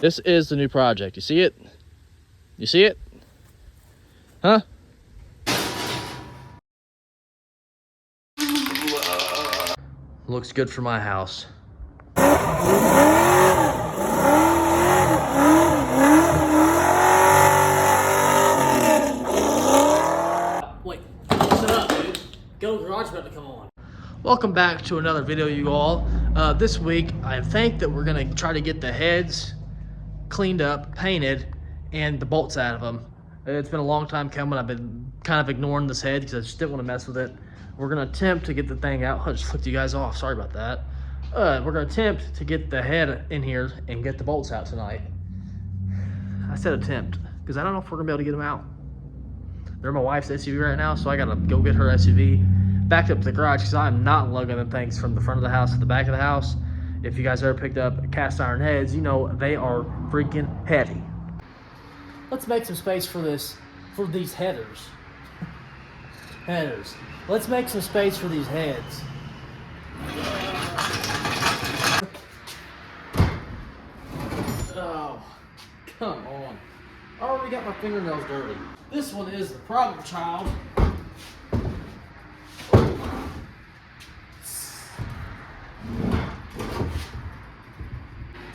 This is the new project. You see it? You see it? Huh? Looks good for my house. Wait, shut up, dude. Go garage about to come on. Welcome back to another video, you all. This week, I think that we're gonna try to get the heads cleaned up, painted, and the bolts out of them. It's been a long time coming. I've been kind of ignoring this head because I just didn't want to mess with it. We're gonna attempt to get the thing out. I just flipped you guys off, sorry about that. We're gonna attempt to get the head in here and get the bolts out tonight. I said attempt, because I don't know if we're gonna be able to get them out. They're in my wife's SUV right now, so I gotta go get her SUV backed up to the garage because I'm not lugging the things from the front of the house to the back of the house. If you guys ever picked up cast iron heads, you know they are freaking heavy. Let's make some space for these headers. Headers. Let's make some space for these heads. Oh, come on. I already got my fingernails dirty. This one is the problem child.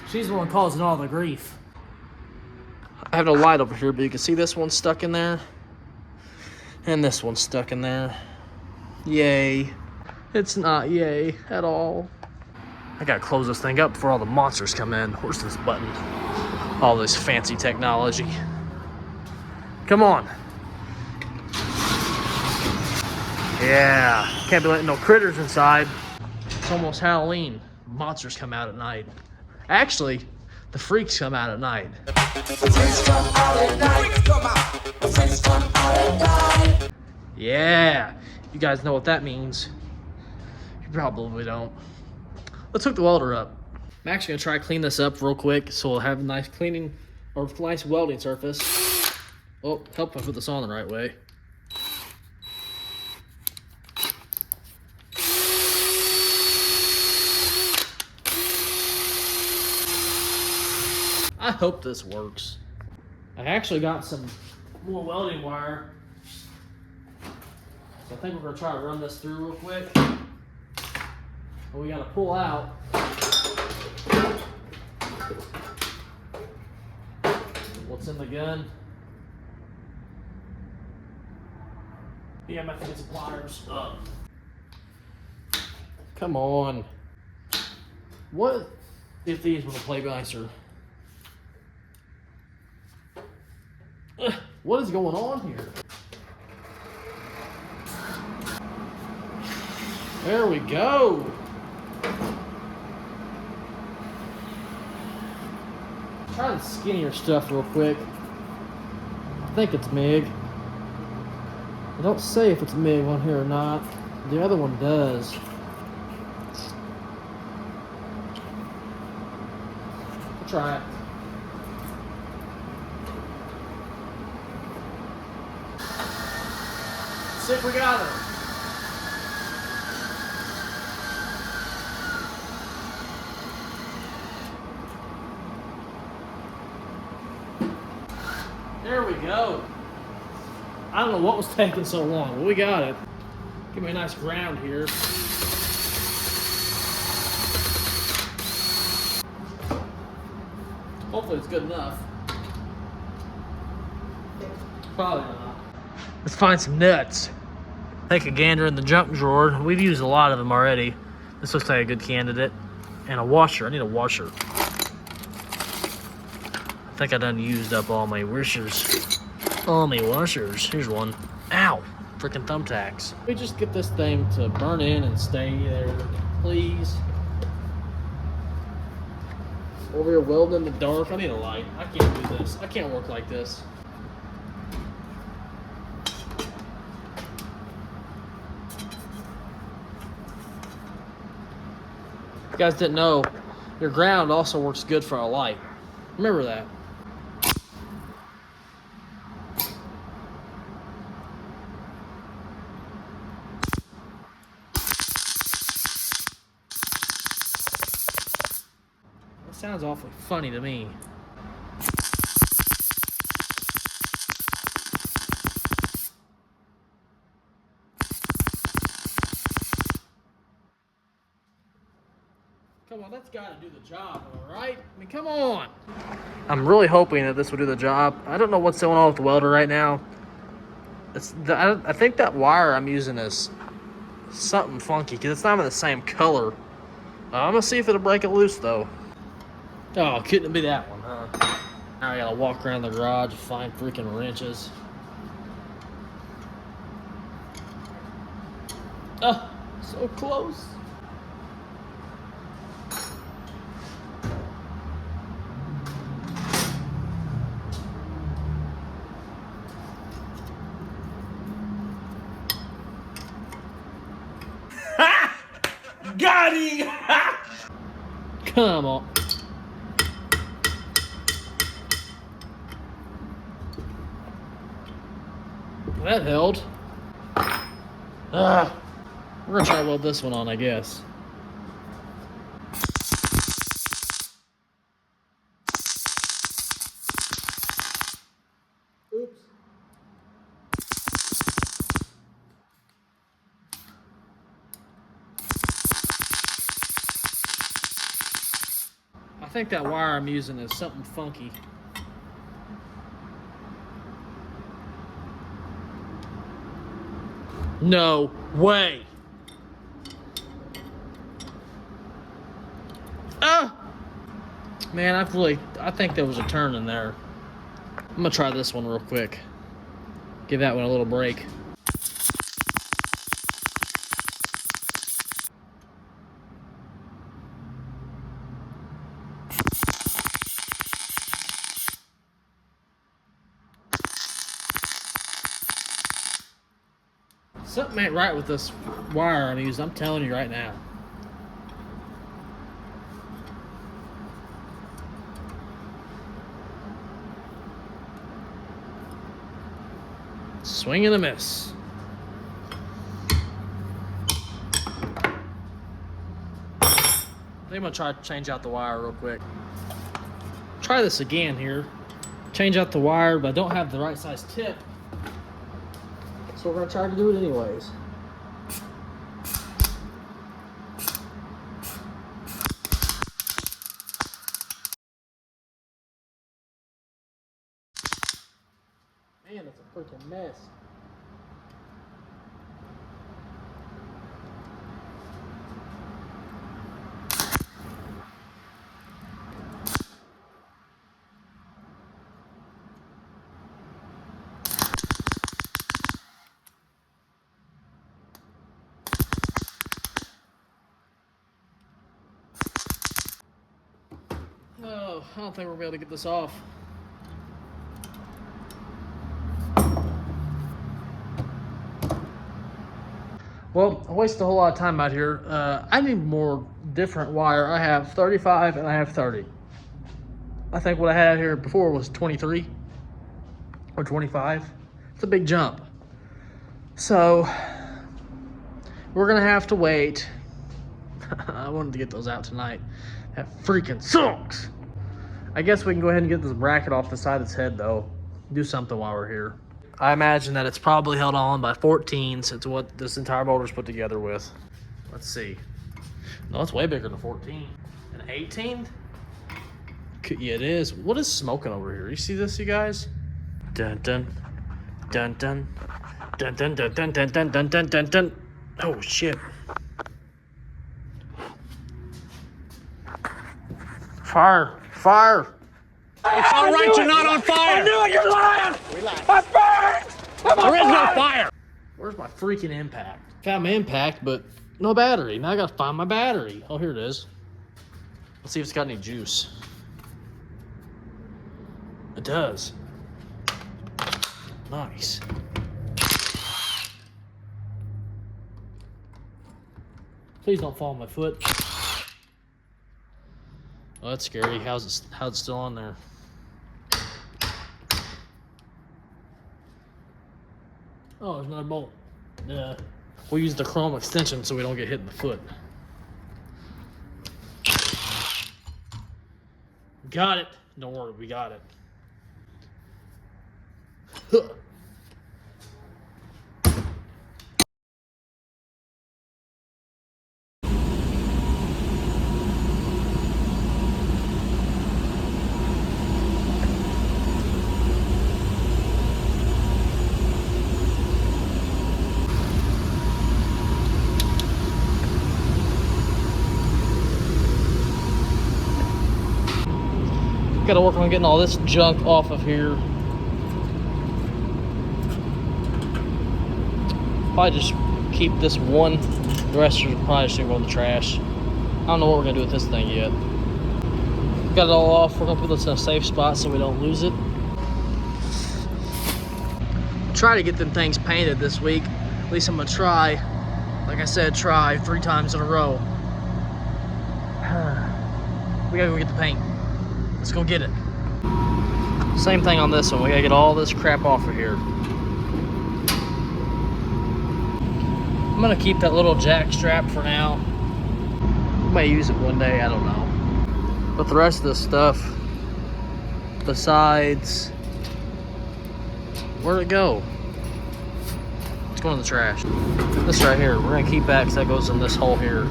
She's the one causing all the grief. I have no light over here, but you can see this one stuck in there. And this one's stuck in there. Yay. It's not yay at all. I gotta close this thing up before all the monsters come in. Where's this button? All this fancy technology. Come on. Yeah. Can't be letting no critters inside. It's almost Halloween. Monsters come out at night. Actually, the freaks come out at night. Yeah, you guys know what that means. You probably don't. Let's hook the welder up. I'm actually gonna try to clean this up real quick so we'll have a nice cleaning or nice welding surface. Oh, help if I put this on the right way. I hope this works. I actually got some more welding wire. So I think we're gonna try to run this through real quick. But we gotta pull out. What's in the gun? Yeah, I'm gonna get some pliers. Come on. What if these were to play nicer? What is going on here? There we go. Try the skinnier stuff real quick. I think it's MIG. I don't say if it's MIG on here or not. The other one does. We'll try it. See if we got her. There we go. I don't know what was taking so long, but we got it. Give me a nice ground here. Hopefully it's good enough. Probably not. Let's find some nuts. Take a gander in the junk drawer. We've used a lot of them already. This looks like a good candidate. And a washer. I need a washer. I think I done used up all my washers. All my washers. Here's one. Ow! Freaking thumbtacks. We just get this thing to burn in and stay there, please. Over here welding in the dark. I need a light. I can't do this. I can't work like this. If you guys didn't know, your ground also works good for a light. Remember that. That sounds awfully funny to me. Come on, that's got to do the job, all right? I mean, come on. I'm really hoping that this will do the job. I don't know what's going on with the welder right now. I think that wire I'm using is something funky because it's not even the same color. I'm gonna see if it'll break it loose though. Oh, couldn't it be that one, huh? Now I gotta walk around the garage and find freaking wrenches. Oh, so close. Got him! Come on. That held. We're gonna try to weld this one on, I guess. Oops. I think that wire I'm using is something funky. No way. Ah! Man, I think there was a turn in there. I'm gonna try this one real quick. Give that one a little break. Something ain't right with this wire I'm using, I'm telling you right now. Swing and a miss. I think I'm gonna try to change out the wire real quick. Try this again here. Change out the wire, but I don't have the right size tip. So we're gonna try to do it anyways. Man, it's a freaking mess. Oh, I don't think we're gonna be able to get this off. Well, I wasted a whole lot of time out here. I need more different wire. I have 35 and I have 30. I think what I had out here before was 23 or 25. It's a big jump. So we're gonna have to wait. I wanted to get those out tonight. That freaking sucks. I guess we can go ahead and get this bracket off the side of its head though. Do something while we're here. I imagine that it's probably held on by 14s. It's what this entire motor's put together with. Let's see. No, it's way bigger than 14. An 18? Yeah, it is. What is smoking over here? You see this, you guys? Dun dun dun dun dun dun dun dun dun dun dun dun dun dun. Oh shit. Fire! Fire! It's all right, you're not on fire! I knew it, you're lying! I burned! There is no fire! Where's my freaking impact? Found my impact, but no battery. Now I gotta find my battery. Oh, here it is. Let's see if it's got any juice. It does. Nice. Please don't fall on my foot. Oh, that's scary. How's it still on there? Oh, there's another bolt. We'll use the chrome extension so we don't get hit in the foot. Got it. Don't worry, we got it. Huh. Gotta work on getting all this junk off of here. Probably just keep this one. The rest are probably just gonna go in the trash. I don't know what we're gonna do with this thing yet. Got it all off. We're gonna put this in a safe spot so we don't lose it. Try to get them things painted this week. At least I'm gonna try. Like I said, try 3 times in a row. We gotta go get the paint. Let's go get it. Same thing on this one. We gotta get all this crap off of here. I'm gonna keep that little jack strap for now. I might use it one day, I don't know. But the rest of this stuff, besides, where'd it go? It's going in the trash. This right here, we're gonna keep that because that goes in this hole here.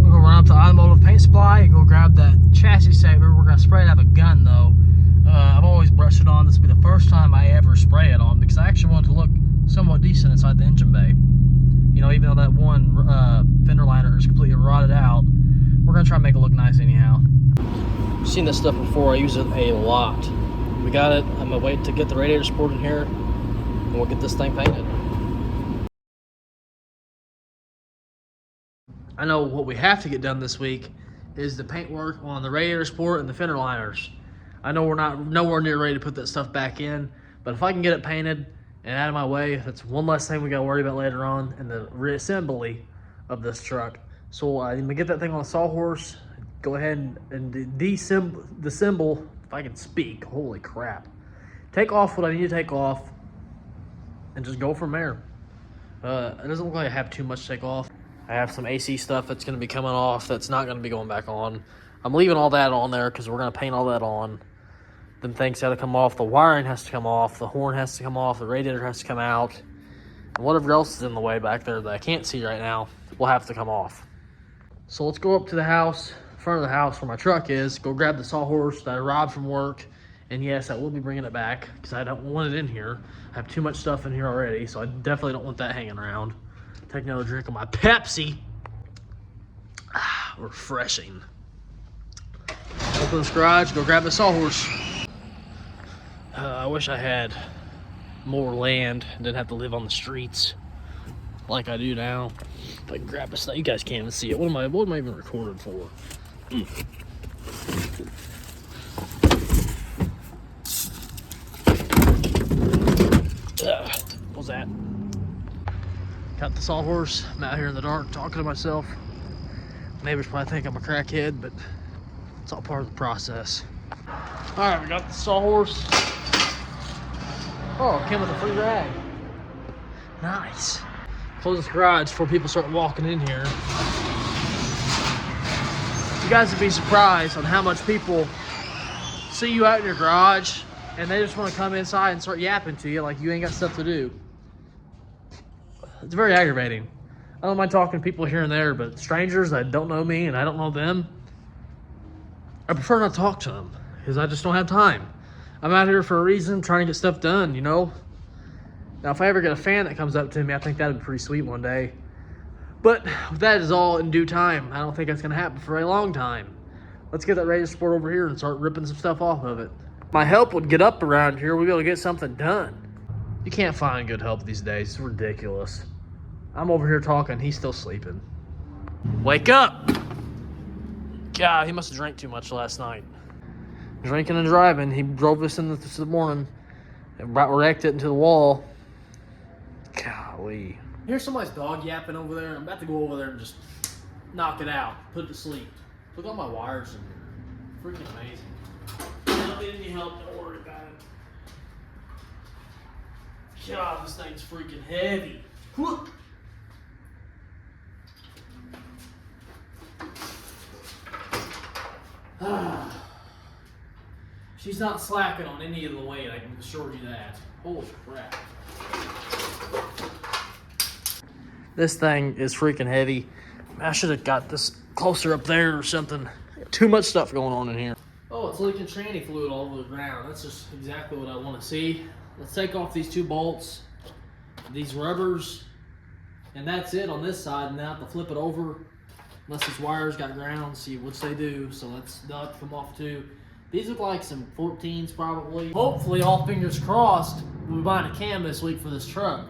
We're gonna run up to Automotive Paint Supply and go grab that chassis saver. We're gonna spray it out of a gun though. I've always brushed it on. This will be the first time I ever spray it on because I actually want it to look somewhat decent inside the engine bay. You know, even though that one fender liner is completely rotted out, we're gonna try and make it look nice anyhow. I've seen this stuff before. I use it a lot. We got it. I'm gonna wait to get the radiator support in here and we'll get this thing painted. I know what we have to get done this week is the paint work on the radiator support and the fender liners. I know we're not nowhere near ready to put that stuff back in, but if I can get it painted and out of my way, that's one less thing we got to worry about later on in the reassembly of this truck. So I'm gonna get that thing on the sawhorse, go ahead and disassemble, if I can speak, holy crap. Take off what I need to take off and just go from there. It doesn't look like I have too much to take off. I have some AC stuff that's gonna be coming off that's not gonna be going back on. I'm leaving all that on there because we're gonna paint all that on. Them things gotta come off, the wiring has to come off, the horn has to come off, the radiator has to come out, and whatever else is in the way back there that I can't see right now will have to come off. So let's go up to the house, front of the house where my truck is, go grab the sawhorse that I robbed from work, and yes, I will be bringing it back because I don't want it in here. I have too much stuff in here already, so I definitely don't want that hanging around. Take another drink of my Pepsi. Refreshing. Open this garage, go grab the sawhorse. I wish I had more land and didn't have to live on the streets like I do now. If I can grab this stuff, you guys can't even see it. What am I even recording for? What was that? Got the sawhorse. I'm out here in the dark talking to myself. Neighbors probably think I'm a crackhead, but it's all part of the process. All right, we got the sawhorse. Oh, it came with a free rag. Nice. Close this garage before people start walking in here. You guys would be surprised on how much people see you out in your garage and they just want to come inside and start yapping to you like you ain't got stuff to do. It's very aggravating. I don't mind talking to people here and there, but strangers that don't know me and I don't know them, I prefer not to talk to them because I just don't have time. I'm out here for a reason, trying to get stuff done, you know? Now, if I ever get a fan that comes up to me, I think that'd be pretty sweet one day. But that is all in due time. I don't think that's gonna happen for a long time. Let's get that radiator support over here and start ripping some stuff off of it. My help would get up around here, we'd be able to get something done. You can't find good help these days, it's ridiculous. I'm over here talking, he's still sleeping. Wake up! God, he must have drank too much last night. Drinking and driving, he drove us in this morning and wrecked it into the wall. Golly. Here's somebody's dog yapping over there. I'm about to go over there and just knock it out, put it to sleep. Look at all my wires in here. Freaking amazing. I don't need any help, don't worry about it. God, this thing's freaking heavy. Whew. She's not slacking on any of the weight, I can assure you that. Holy crap. This thing is freaking heavy. I should have got this closer up there or something. Too much stuff going on in here. Oh, it's leaking tranny fluid all over the ground. That's just exactly what I want to see. Let's take off these 2 bolts, these rubbers, and that's it on this side. Now to flip it over, unless this wire's got ground, see which they do. So let's not come off too. These look like some 14s probably. Hopefully, all fingers crossed, we'll be buying a cam this week for this truck.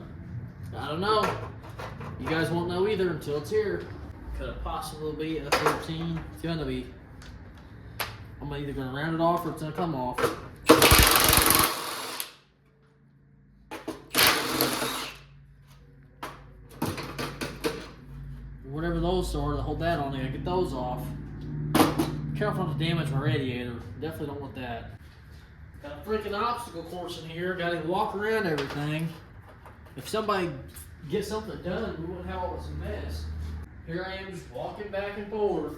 I don't know. You guys won't know either until it's here. Could it possibly be a 13? It's gonna be. I'm either gonna round it off or it's gonna come off. Whatever those are, to hold that on, I gotta get those off. Careful not to damage my radiator. Definitely don't want that. Got a freaking obstacle course in here. Gotta walk around everything. If somebody gets something done, we wouldn't have all this mess. Here I am just walking back and forth,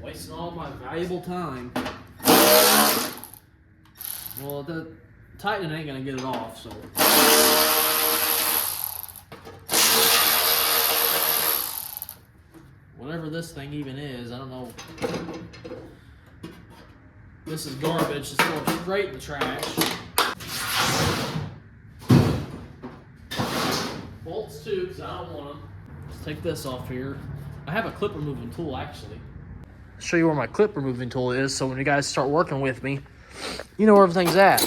wasting all my valuable time. Well, the tightening ain't gonna get it off, so. Whatever this thing even is, I don't know. This is garbage. It's going straight in the trash. Bolts too, because I don't want them. Let's take this off here. I have a clip removing tool actually. Show you where my clip removing tool is, so when you guys start working with me, you know where everything's at.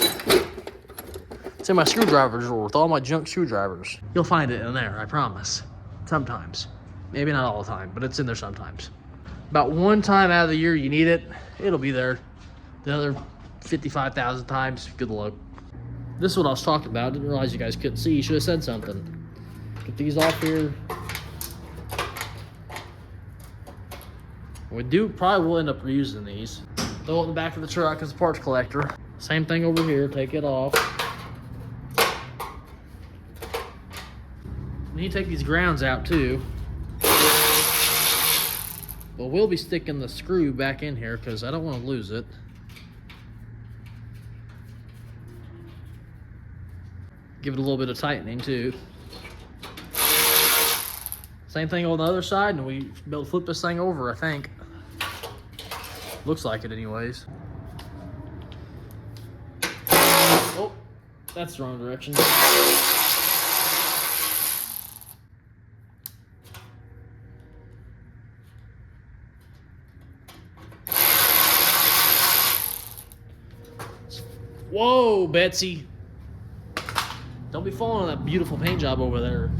It's in my screwdriver drawer with all my junk screwdrivers. You'll find it in there, I promise. Sometimes. Maybe not all the time, but it's in there sometimes. About one time out of the year you need it, it'll be there. The other 55,000 times, good luck. This is what I was talking about. Didn't realize you guys couldn't see. You should have said something. Get these off here. We probably will end up reusing these. Throw it in the back of the truck as a parts collector. Same thing over here, take it off. We need to take these grounds out too. But we'll be sticking the screw back in here because I don't want to lose it. Give it a little bit of tightening too. Same thing on the other side, and we be able to flip this thing over, I think. Looks like it anyways. Oh, that's the wrong direction. Whoa, Betsy. Don't be falling on that beautiful paint job over there.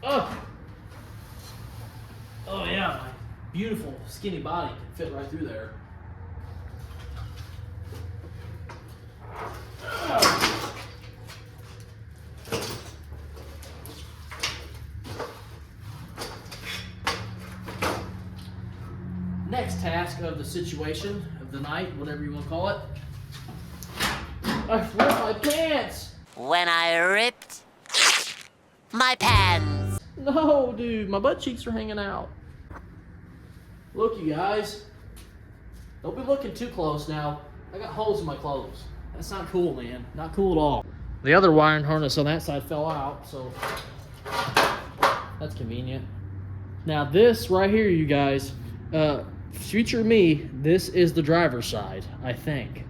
Oh. Oh yeah, my beautiful skinny body can fit right through there. Oh. Next task of the situation, of the night, whatever you want to call it. I ripped my pants! When I ripped my pants. No, dude, my butt cheeks are hanging out. Look, you guys. Don't be looking too close now. I got holes in my clothes. That's not cool, man. Not cool at all. The other wiring harness on that side fell out, so that's convenient. Now this right here, you guys, future me, this is the driver's side, I think.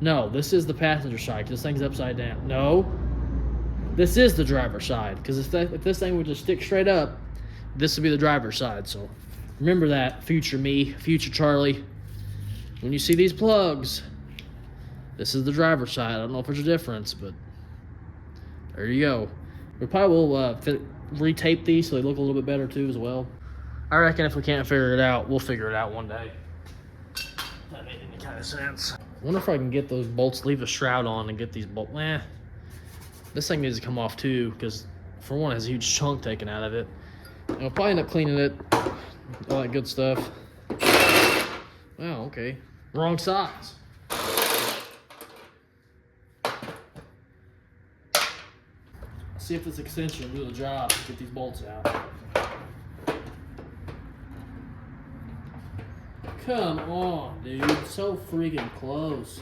No, this is the passenger side, because this thing's upside down. No, this is the driver's side, because if this thing would just stick straight up, this would be the driver's side. So remember that, future me, future Charlie. When you see these plugs, this is the driver's side. I don't know if there's a difference, but there you go. We probably will retape these so they look a little bit better too as well. I reckon if we can't figure it out, we'll figure it out one day. That made any kind of sense. I wonder if I can get those bolts, leave a shroud on and get these bolts. This thing needs to come off too, because for one, it has a huge chunk taken out of it. And I'll probably end up cleaning it, all that good stuff. Wow, okay. Wrong size. See if this extension will do the job to get these bolts out. Come on, dude. So freaking close.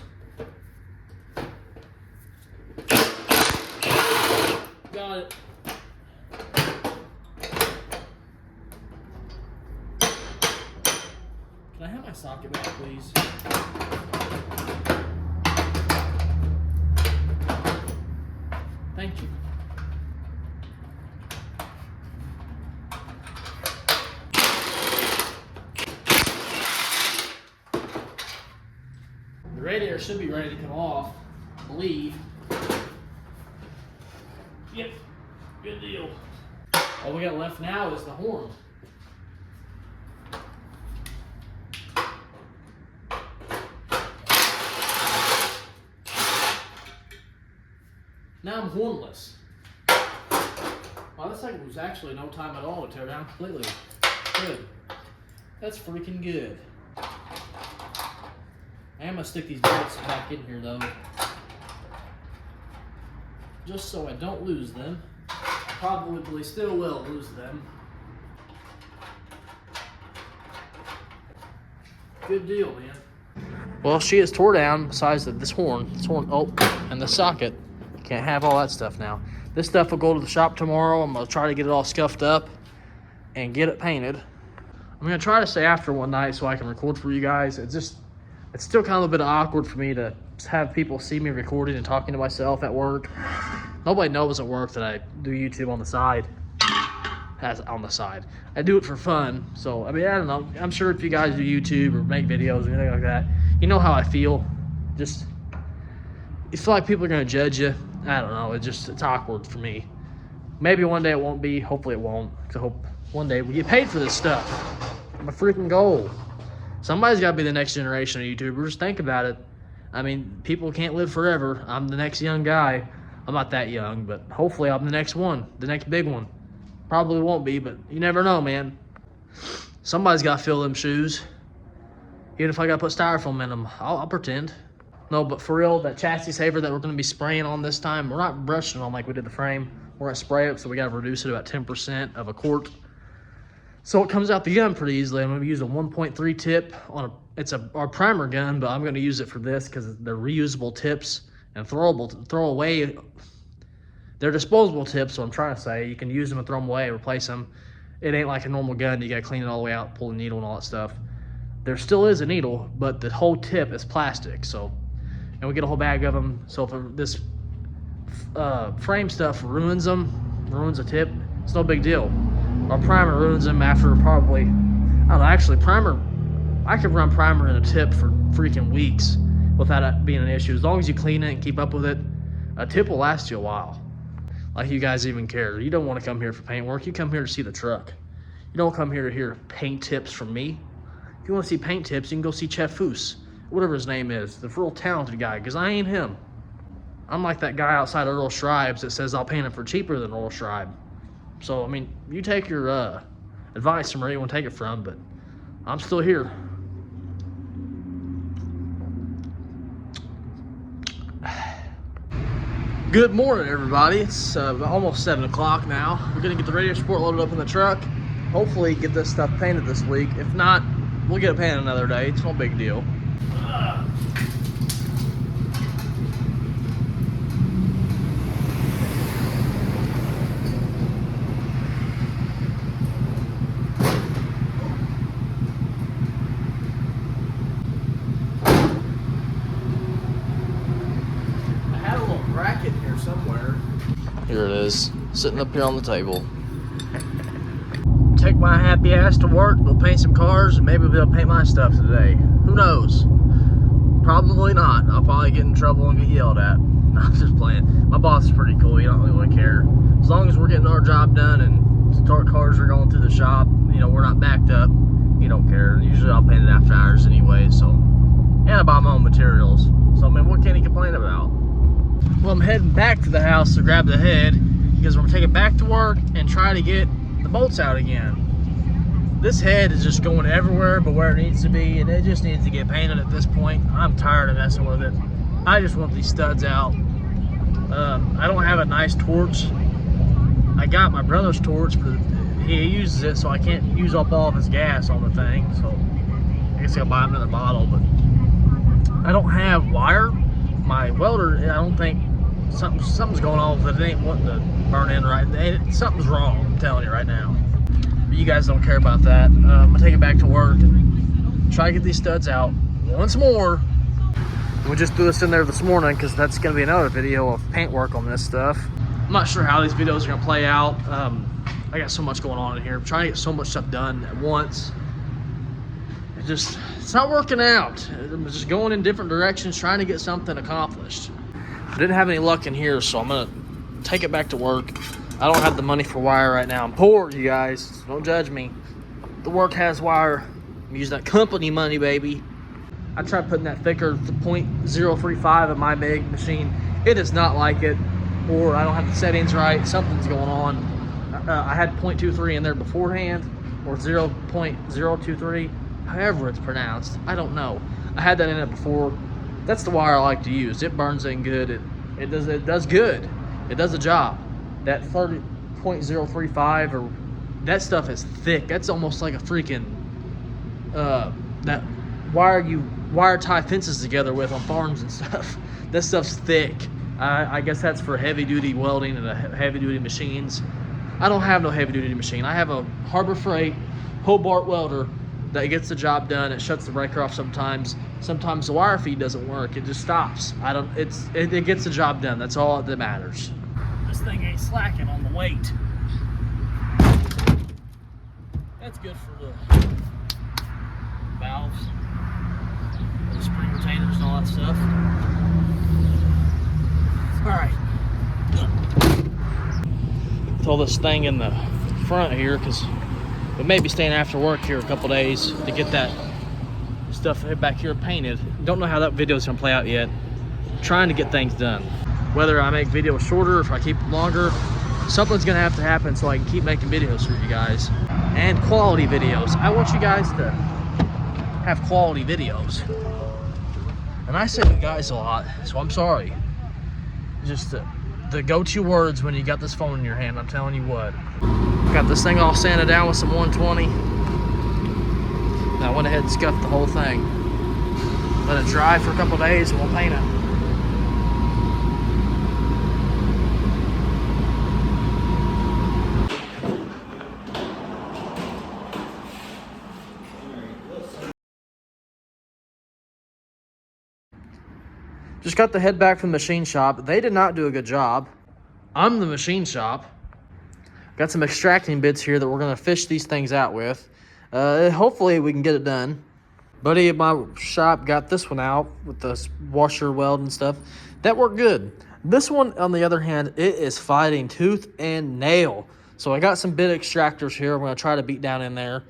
Got it. Can I have my socket back, please? Thank you. there should be ready to come off, I believe. Yep, good deal. All we got left now is the horn. Now I'm hornless. Wow, that's like it was actually no time at all to tear down completely. Good. That's freaking good. I am gonna stick these bolts back in here though, just so I don't lose them. I probably still will lose them. Good deal, man. Well, she is tore down besides this horn, oh, and the socket. Can't have all that stuff now. This stuff will go to the shop tomorrow. I'm gonna try to get it all scuffed up and get it painted. I'm gonna try to stay after one night so I can record for you guys. It's still kind of a bit awkward for me to have people see me recording and talking to myself at work. Nobody knows at work that I do YouTube on the side. I do it for fun. So, I mean, I don't know. I'm sure if you guys do YouTube or make videos or anything like that, you know how I feel. Just, you feel like people are gonna judge you. I don't know. It's awkward for me. Maybe one day it won't be. Hopefully it won't. I hope one day we get paid for this stuff. My freaking goal. Somebody's got to be the next generation of YouTubers. Think about it. I mean, people can't live forever. I'm the next young guy. I'm not that young, but hopefully I'm the next one, the next big one. Probably won't be, but you never know, man. Somebody's got to fill them shoes. Even if I got to put styrofoam in them, I'll pretend. No, but for real, that chassis saver that we're going to be spraying on this time, we're not brushing on like we did the frame. We're going to spray it, so we got to reduce it about 10% of a quart. So it comes out the gun pretty easily. I'm going to use a 1.3 tip on our primer gun, but I'm going to use it for this because they're reusable tips and throw away. They're disposable tips, so I'm trying to say you can use them and throw them away, replace them. It ain't like a normal gun. You got to clean it all the way out, pull the needle and all that stuff. There still is a needle, but the whole tip is plastic. So, and we get a whole bag of them. So if this frame stuff ruins a tip, it's no big deal. Our primer ruins them after probably, I don't know, actually primer, I could run primer in a tip for freaking weeks without it being an issue. As long as you clean it and keep up with it, a tip will last you a while. Like you guys even care. You don't want to come here for paint work. You come here to see the truck. You don't come here to hear paint tips from me. If you want to see paint tips, you can go see Chef Foose, whatever his name is, the real talented guy, because I ain't him. I'm like that guy outside of Earl Schreiber's that says I'll paint him for cheaper than Earl Schreiber. So, I mean, you take your advice from where you want to take it from, but I'm still here. Good morning, everybody. It's almost 7 o'clock now. We're going to get the radio sport loaded up in the truck. Hopefully get this stuff painted this week. If not, we'll get it painted another day. It's no big deal. Somewhere. Here it is, sitting up here on the table. Take my happy ass to work, go paint some cars, and maybe we'll be able to paint my stuff today. Who knows? Probably not. I'll probably get in trouble and get yelled at. No, I'm just playing. My boss is pretty cool. He don't really care. As long as we're getting our job done and cars are going through the shop, you know, we're not backed up, he don't care. Usually I'll paint it after hours anyway, so. And I buy my own materials. So, I mean, what can he complain about? Well, I'm heading back to the house to grab the head because we're gonna take it back to work and try to get the bolts out again. This head is just going everywhere but where it needs to be, and it just needs to get painted at this point. I'm tired of messing with it. I just want these studs out. I don't have a nice torch. I got my brother's torch, but he uses it, so I can't use up all of his gas on the thing. So I guess I'll buy another bottle, but I don't have wire. My welder, I don't think something's going on with it. It ain't wanting to burn in right. Something's wrong, I'm telling you right now. But you guys don't care about that. I'm gonna take it back to work and try to get these studs out once more. We just threw this in there this morning because that's gonna be another video of paint work on this stuff. I'm not sure how these videos are gonna play out. I got so much going on in here. I'm trying to get so much stuff done at once. it's not working out. I'm just going in different directions, trying to get something accomplished. I didn't have any luck in here, so I'm gonna take it back to work. I don't have the money for wire right now. I'm poor, you guys, so don't judge me. The work has wire. I'm using that company money, baby. I tried putting that thicker to 0.035 in my big machine. It does not like it, or I don't have the settings right. Something's going on. I had 0.23 in there beforehand, or 0.023, however it's pronounced. I don't know. I had that in it before. That's the wire I like to use. It burns in good. It does good. It does the job. That 30.035, or that stuff is thick. That's almost like a freaking that wire you wire tie fences together with on farms and stuff. That stuff's thick. I guess that's for heavy duty welding and heavy duty machines. I don't have no heavy duty machine. I have a Harbor Freight Hobart welder that gets the job done. It shuts the breaker off sometimes. Sometimes the wire feed doesn't work. It just stops. It gets the job done. That's all that matters. This thing ain't slacking on the weight. That's good for the valves, the spring retainers and all that stuff. All right. Throw this thing in the front here because we may be staying after work here a couple days to get that stuff back here painted. Don't know how that video is gonna play out yet. Trying to get things done. Whether I make videos shorter, if I keep them longer, something's gonna have to happen so I can keep making videos for you guys. And quality videos. I want you guys to have quality videos. And I say you guys a lot, so I'm sorry. Just the go-to words when you got this phone in your hand, I'm telling you what. Got this thing all sanded down with some 120. Now I went ahead and scuffed the whole thing. Let it dry for a couple days and we'll paint it. Just got the head back from the machine shop. They did not do a good job. I'm the machine shop. Got some extracting bits here that we're gonna fish these things out with. Hopefully we can get it done. Buddy at my shop got this one out with the washer weld and stuff. That worked good. This one, on the other hand, it is fighting tooth and nail. So I got some bit extractors here. I'm gonna try to beat down in there.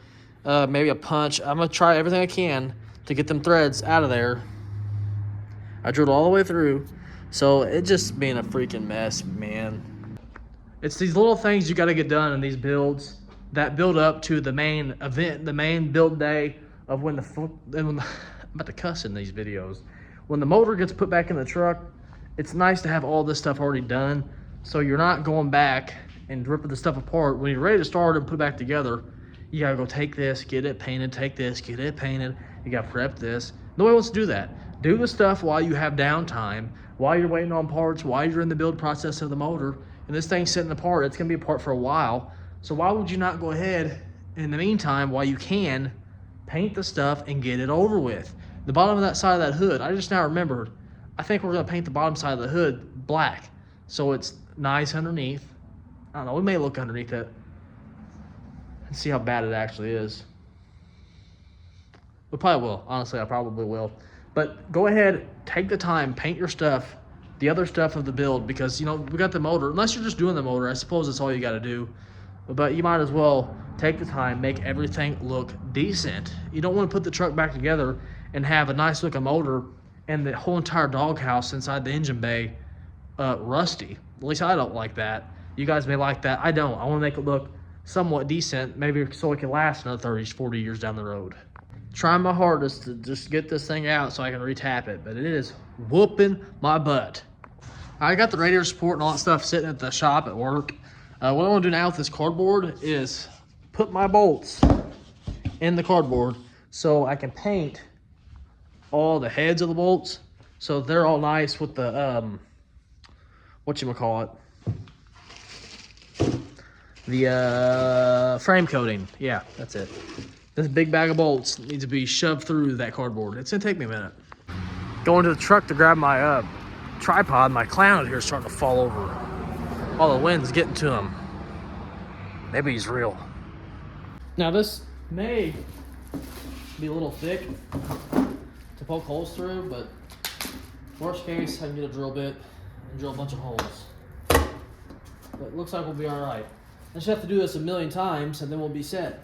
Maybe a punch. I'm gonna try everything I can to get them threads out of there. I drilled all the way through, so it just being a freaking mess, man. It's these little things you got to get done in these builds that build up to the main event, the main build day of when I'm about to cuss in these videos. When the motor gets put back in the truck, it's nice to have all this stuff already done, so you're not going back and ripping the stuff apart. When you're ready to start and put it back together, you got to go take this, get it painted, take this, get it painted. You got to prep this. Nobody wants to do that. Do the stuff while you have downtime, while you're waiting on parts, while you're in the build process of the motor, and this thing's sitting apart. It's gonna be apart for a while. So why would you not go ahead, in the meantime, while you can, paint the stuff and get it over with? The bottom of that side of that hood, I just now remembered, I think we're gonna paint the bottom side of the hood black, so it's nice underneath. I don't know, we may look underneath it and see how bad it actually is. We probably will, honestly, I probably will. But go ahead, take the time, paint your stuff, the other stuff of the build, because, you know, we got the motor. Unless you're just doing the motor, I suppose that's all you got to do. But you might as well take the time, make everything look decent. You don't want to put the truck back together and have a nice looking motor and the whole entire doghouse inside the engine bay rusty. At least I don't like that. You guys may like that. I don't. I want to make it look somewhat decent, maybe so it can last another 30, 40 years down the road. Trying my hardest to just get this thing out so I can retap it, but it is whooping my butt. I got the radiator support and all that stuff sitting at the shop at work. What I want to do now with this cardboard is put my bolts in the cardboard so I can paint all the heads of the bolts so they're all nice with the whatchamacallit, the frame coating. Yeah, that's it. This big bag of bolts needs to be shoved through that cardboard. It's gonna take me a minute. Going to the truck to grab my tripod. My clown out here is starting to fall over. All the wind's getting to him. Maybe he's real. Now this may be a little thick to poke holes through, but worst case, I can get a drill bit and drill a bunch of holes. But it looks like we'll be all right. I just have to do this a million times and then we'll be set.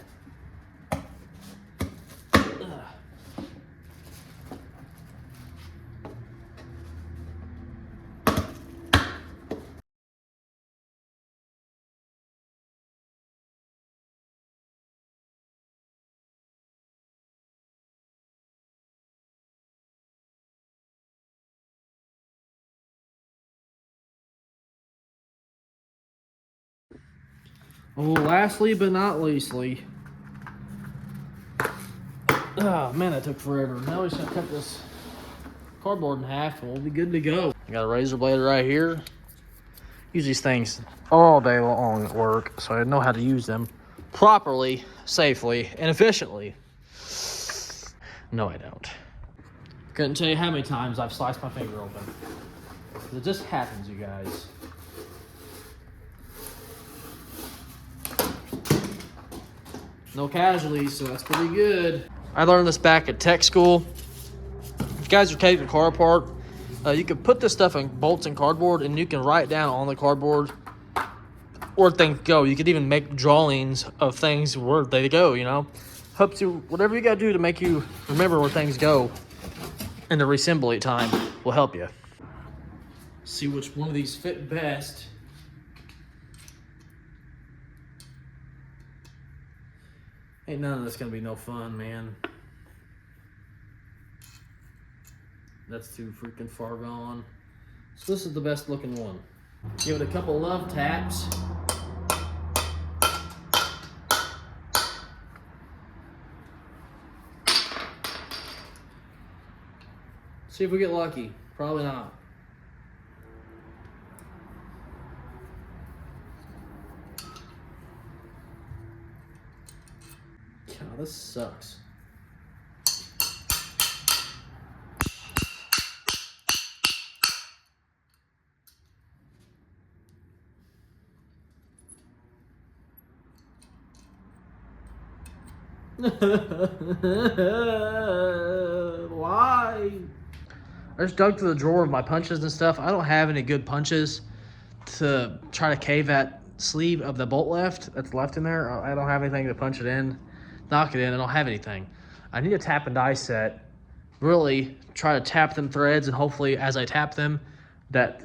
Oh, lastly but not leastly. Oh man, that took forever. Now we're just gonna cut this cardboard in half and we'll be good to go. I got a razor blade right here. Use these things all day long at work, so I know how to use them properly, safely, and efficiently. No, I don't. Couldn't tell you how many times I've sliced my finger open. It just happens, you guys. No casualties, so that's pretty good. I learned this back at tech school. If you guys are taking a car apart, you can put this stuff in bolts and cardboard, and you can write down on the cardboard where things go. You could even make drawings of things where they go, you know? Helps you, whatever you gotta do to make you remember where things go, and the reassembly time will help you. See which one of these fit best. Ain't none of this gonna be no fun, man. That's too freaking far gone. So this is the best looking one. Give it a couple love taps. See if we get lucky. Probably not. God, this sucks. Why? I just dug through the drawer of my punches and stuff. I don't have any good punches to try to cave that sleeve of the bolt that's left in there. I don't have anything to punch it in, knock it in. I don't have anything. I need a tap and die set. Really try to tap them threads, and hopefully as I tap them, that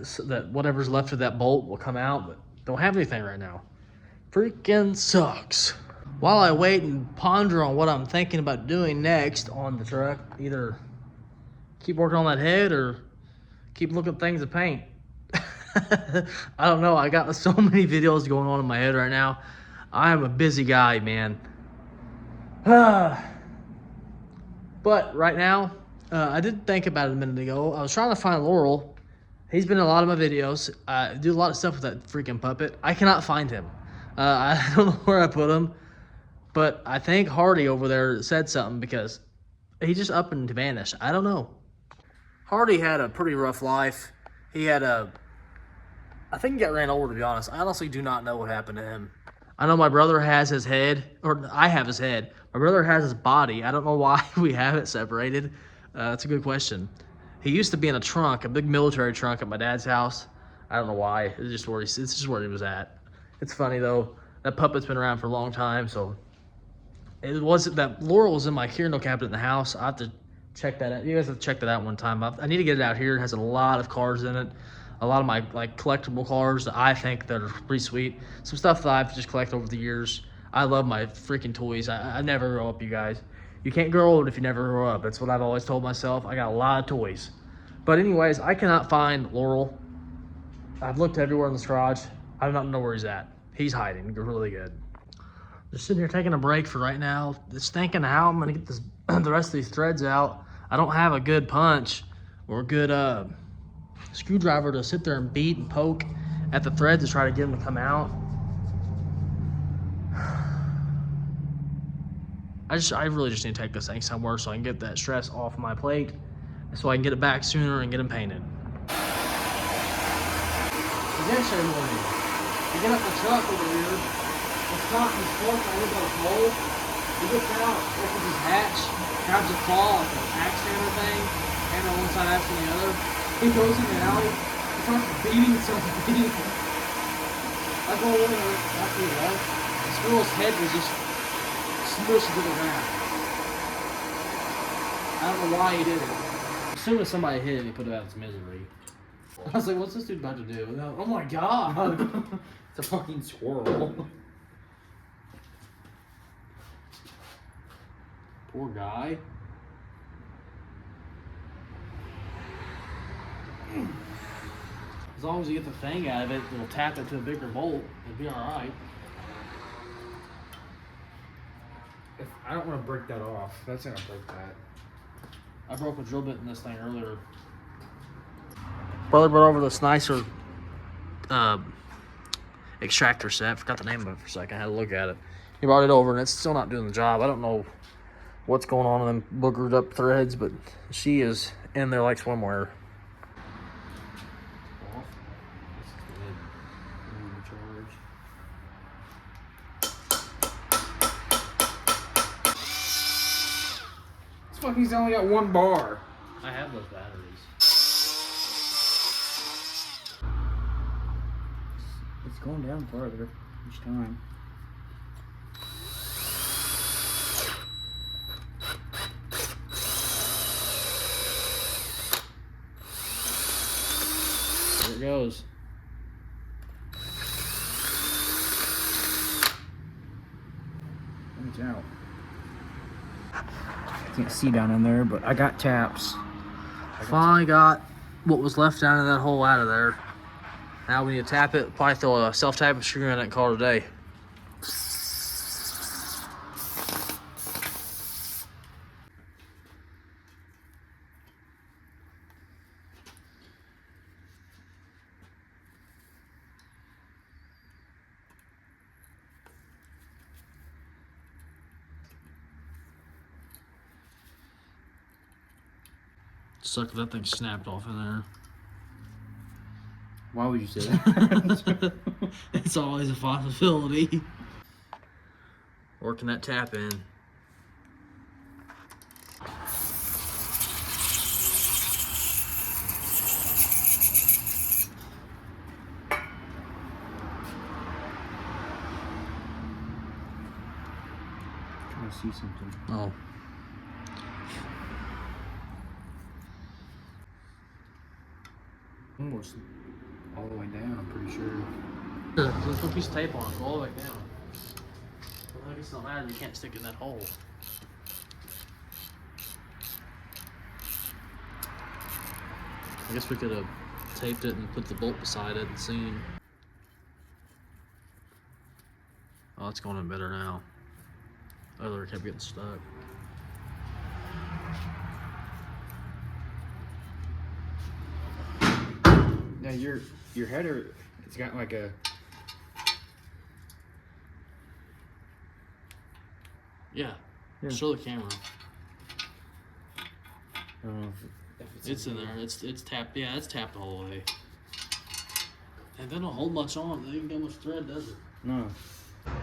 whatever's left of that bolt will come out, but don't have anything right now. Freaking sucks. While I wait and ponder on what I'm thinking about doing next on the truck, either keep working on that head or keep looking at things to paint. I don't know. I got so many videos going on in my head right now. I am a busy guy, man. But right now, I did think about it a minute ago. I was trying to find Laurel. He's been in a lot of my videos. I do a lot of stuff with that freaking puppet. I cannot find him. I don't know where I put him. But I think Hardy over there said something because he just up and vanished. I don't know. Hardy had a pretty rough life. He had I think he got ran over, to be honest. I honestly do not know what happened to him. I know my brother has his head, or I have his head. My brother has his body. I don't know why we have it separated. That's a good question. He used to be in a trunk, a big military trunk at my dad's house. I don't know why. It's just where he was at. It's funny though. That puppet's been around for a long time, so it wasn't that Laurel was in my Kierno cabinet in the house. I have to check that out. You guys have to check that out one time. I need to get it out here. It has a lot of cars in it. A lot of my collectible cars that I think that are pretty sweet. Some stuff that I've just collected over the years. I love my freaking toys. I never grow up, you guys. You can't grow old if you never grow up. That's what I've always told myself. I got a lot of toys. But anyways, I cannot find Laurel. I've looked everywhere in this garage. I do not know where he's at. He's hiding really good. Just sitting here taking a break for right now. Just thinking how I'm gonna get this the rest of these threads out. I don't have a good punch or a good screwdriver to sit there and beat and poke at the threads to try to get them to come out. I really just need to take this thing somewhere so I can get that stress off my plate, so I can get it back sooner and get them painted. Eventually, morning, you get up the truck over here. It's not his fault. I live on a pole. He gets out, opens his hatch, grabs a claw, like an axe hammer thing, hammer on one side, axe on the other. He goes in the alley, he starts beating people. I go over there after he left. This girl's head was just smushed to the ground. I don't know why he did it. As soon as somebody hit it, he put it out of its misery. I was like, what's this dude about to do? Oh my god! It's a fucking squirrel. Poor guy. As long as you get the thing out of it, it'll tap it to a bigger bolt. It'll be alright. I don't want to break that off. That's gonna break that. I broke a drill bit in this thing earlier. Brother brought over this nicer extractor set. Forgot the name of it for a second. I had to look at it. He brought it over and it's still not doing the job. I don't know what's going on in them boogered up threads, but she is in there like swimwear. This fucking's only got 1 bar. I have those batteries. It's going down farther each time. There it goes. Watch out. Can't see down in there, but I got taps. Finally got what was left down in that hole out of there. Now we need to tap it. Probably throw a self-tapping screw in it and call it a day. Suck, that thing snapped off in there. Why would you say that? It's always a possibility. Working that tap in. Trying to see something. Oh. Almost all the way down, I'm pretty sure. Let's put a piece of tape on it, go all the way down. Well, I guess it don't matter, you can't stick it in that hole. I guess we could have taped it and put the bolt beside it and seen. Oh, it's going in better now. The other kept getting stuck. Now your header, it's got like a. Yeah. Yeah. Show the camera. I don't know if It's in there. It's tapped. Yeah, it's tapped the whole way. And they don't hold much on. They didn't get much thread, does it? No.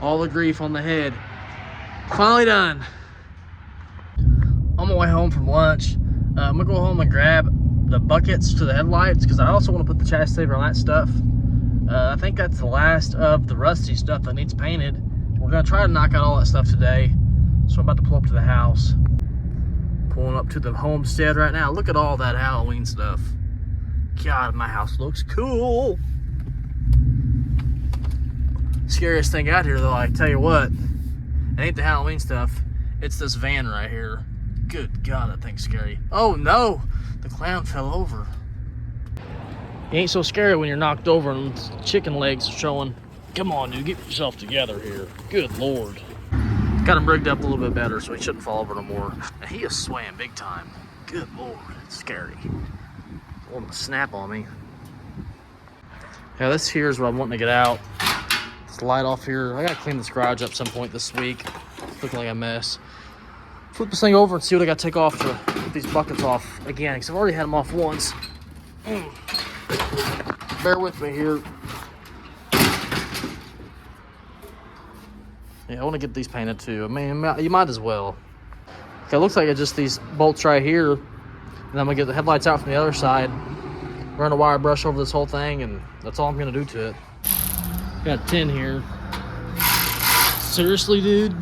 All the grief on the head. Finally done. On my way home from lunch, I'm gonna go home and grab the buckets to the headlights because I also want to put the chassis saver on that stuff. I think that's the last of the rusty stuff that needs painted. We're gonna try to knock out all that stuff today. So I'm about to pull up to the house. Pulling up to the homestead right now. Look at all that Halloween stuff. God, my house looks cool. Scariest thing out here though, I tell you what, it ain't the Halloween stuff. It's this van right here. Good God, that thing's scary. Oh no, the clown fell over. It ain't so scary when you're knocked over and chicken legs are showing. Come on, dude, get yourself together here. Good Lord. Got him rigged up a little bit better so he shouldn't fall over no more. And he is swaying big time. Good Lord, it's scary. Wanting to snap on me. Yeah, this here is what I'm wanting to get out. This light off here. I gotta clean this garage up some point this week. It's looking like a mess. Flip this thing over and see what I gotta take off to get these buckets off again, because I've already had them off once. Bear with me here. Yeah, I want to get these painted too. I mean, you might as well. Okay, it looks like it's just these bolts right here. And I'm gonna get the headlights out from the other side, run a wire brush over this whole thing, and that's all I'm gonna do to it. Got 10 here. Seriously, dude?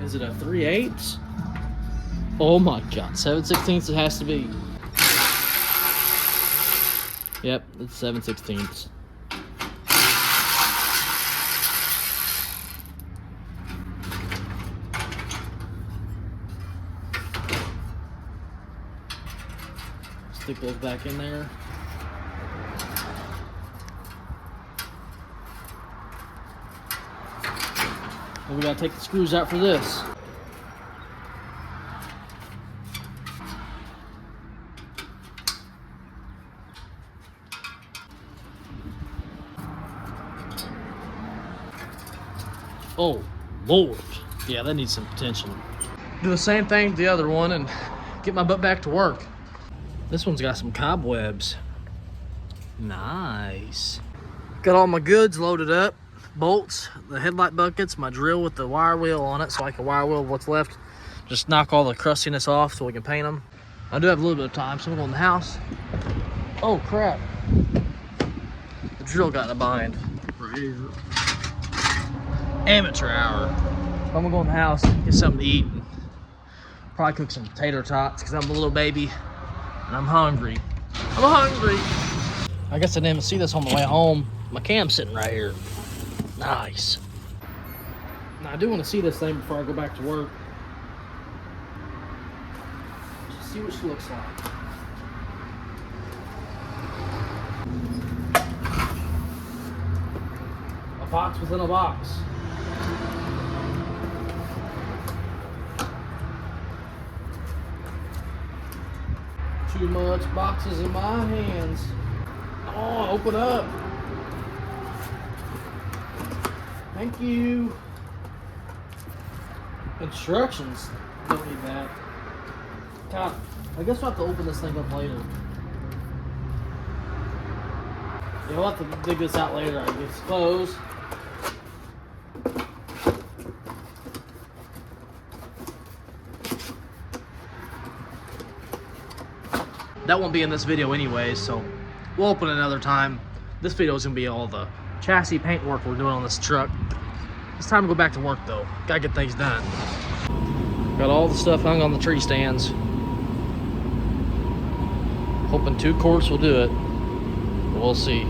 Is it a 3/8? Oh my God, 7/16 it has to be. Yep, it's 7/16. Stick those back in there. And we gotta take the screws out for this. Oh, Lord. Yeah, that needs some attention. Do the same thing to the other one and get my butt back to work. This one's got some cobwebs. Nice. Got all my goods loaded up. Bolts, the headlight buckets, my drill with the wire wheel on it so I can wire wheel what's left. Just knock all the crustiness off so we can paint them. I do have a little bit of time, so I'm going to the house. Oh, crap. The drill got in a bind. Right here. Amateur hour. I'm gonna go in the house, get something to eat, and probably cook some tater tots because I'm a little baby and I'm hungry. I'm hungry. I guess I didn't even see this on the way home. My cam's sitting right here. Nice. Now I do want to see this thing before I go back to work. Just see what she looks like. A box within a box. Too much boxes in my hands. Oh, open up. Thank you. Instructions. Don't need that. God, I guess we'll have to open this thing up later. Yeah, we'll have to dig this out later, I suppose. That won't be in this video anyway, so we'll open it another time. This video is gonna be all the chassis paint work we're doing on this truck. It's time to go back to work though. Gotta get things done. Got all the stuff hung on the tree stands. Hoping 2 quarts will do it. But we'll see.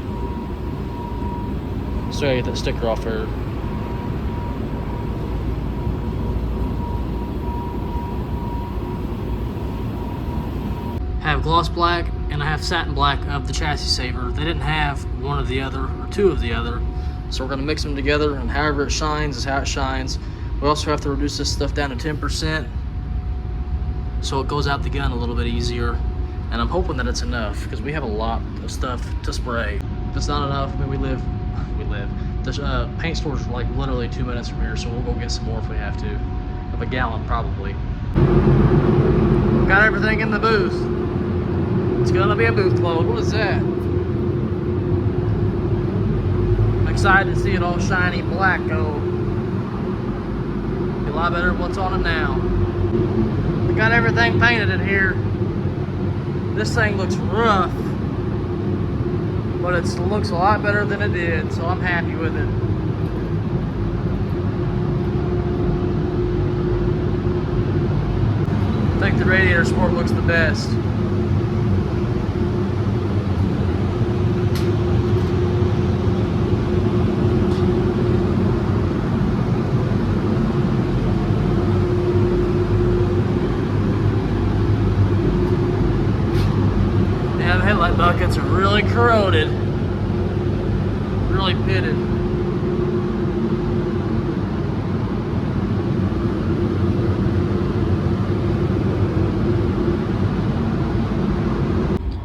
Still gotta get that sticker off there. I have gloss black and I have satin black of the chassis saver. They didn't have one of the other or 2 of the other, so we're going to mix them together, and however it shines is how it shines. We also have to reduce this stuff down to 10% so it goes out the gun a little bit easier, and I'm hoping that it's enough because we have a lot of stuff to spray. If it's not enough, I mean, we live the paint store's like literally 2 minutes from here, so we'll go get some more if we have to, of a gallon probably. Got everything in the booth. It's gonna be a booth load. What is that? I'm excited to see it all shiny black go. Be a lot better than what's on it now. We got everything painted in here. This thing looks rough, but it looks a lot better than it did, so I'm happy with it. I think the radiator sport looks the best. Yeah, the headlight buckets are really corroded, really pitted.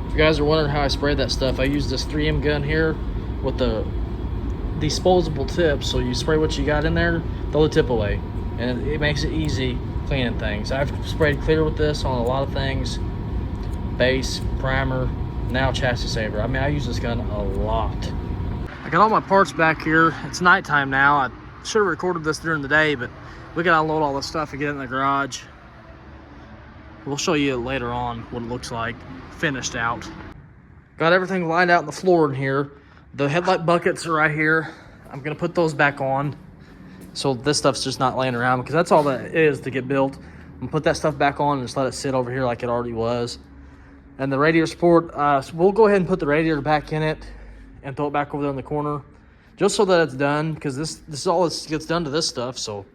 If you guys are wondering how I sprayed that stuff, I used this 3M gun here with the disposable tip. So you spray what you got in there, throw the tip away, and it makes it easy cleaning things. I've sprayed clear with this on a lot of things. Base, primer, now chassis saver. I mean, I use this gun a lot. I got all my parts back here. It's nighttime now. I should have recorded this during the day, but we gotta unload all this stuff and get it in the garage. We'll show you later on what it looks like finished out. Got everything lined out on the floor in here. The headlight buckets are right here. I'm gonna put those back on, so this stuff's just not laying around, because that's all that is to get built. I'm gonna put that stuff back on and just let it sit over here like it already was. And the radiator support, so we'll go ahead and put the radiator back in it and throw it back over there in the corner, just so that it's done, because this is all that gets done to this stuff. So,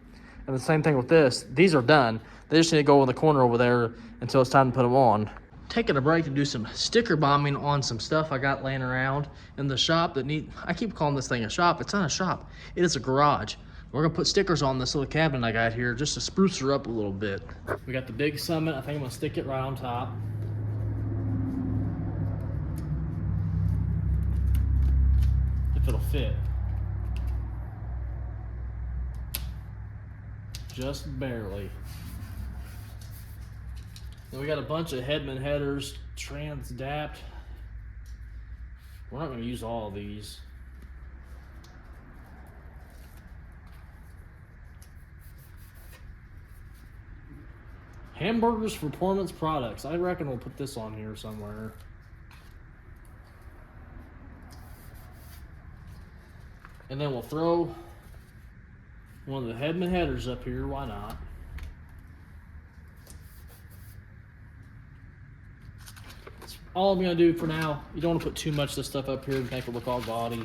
and the same thing with this. These are done. They just need to go in the corner over there until it's time to put them on. Taking a break to do some sticker bombing on some stuff I got laying around in the shop I keep calling this thing a shop. It's not a shop. It is a garage. We're gonna put stickers on this little cabinet I got here just to spruce her up a little bit. We got the big Summit. I think I'm gonna stick it right on top. If it'll fit. Just barely. Then we got a bunch of Headman headers, Transdapt. We're not going to use all of these. Hamburgers for Performance Products. I reckon we'll put this on here somewhere. And then we'll throw one of the Headman headers up here. Why not? All I'm gonna do for now. You don't want to put too much of this stuff up here and make it look all gaudy.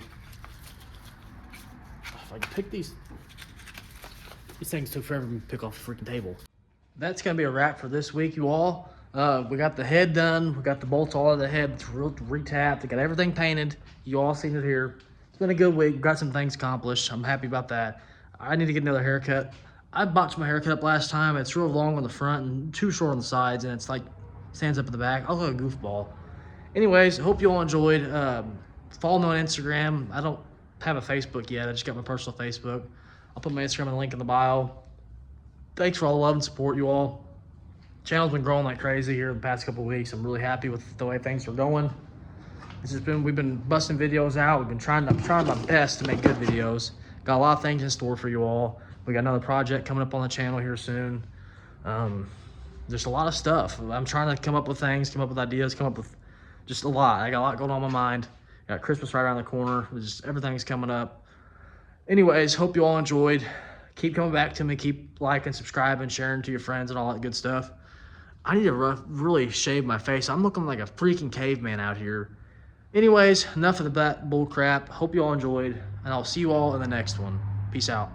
If I can pick these things took forever to pick off the freaking table. That's gonna be a wrap for this week, you all. We got the head done. We got the bolts all of the head retapped. We got everything painted. You all seen it here. It's been a good week. Got some things accomplished. I'm happy about that. I need to get another haircut. I botched my haircut up last time. It's real long on the front and too short on the sides, and it's like stands up at the back. I look like a goofball. Anyways, hope you all enjoyed. Follow me on Instagram. I don't have a Facebook yet. I just got my personal Facebook. I'll put my Instagram in the link in the bio. Thanks for all the love and support, you all. Channel's been growing like crazy here the past couple of weeks. I'm really happy with the way things are going. We've been busting videos out. I'm trying my best to make good videos. Got a lot of things in store for you all. We got another project coming up on the channel here soon. There's a lot of stuff. I'm trying to come up with things, come up with ideas, come up with just a lot. I got a lot going on in my mind. Got Christmas right around the corner. Just everything's coming up. Anyways, hope you all enjoyed. Keep coming back to me. Keep liking, subscribing, sharing to your friends and all that good stuff. I need to really shave my face. I'm looking like a freaking caveman out here. Anyways, enough of that bull crap. Hope you all enjoyed, and I'll see you all in the next one. Peace out.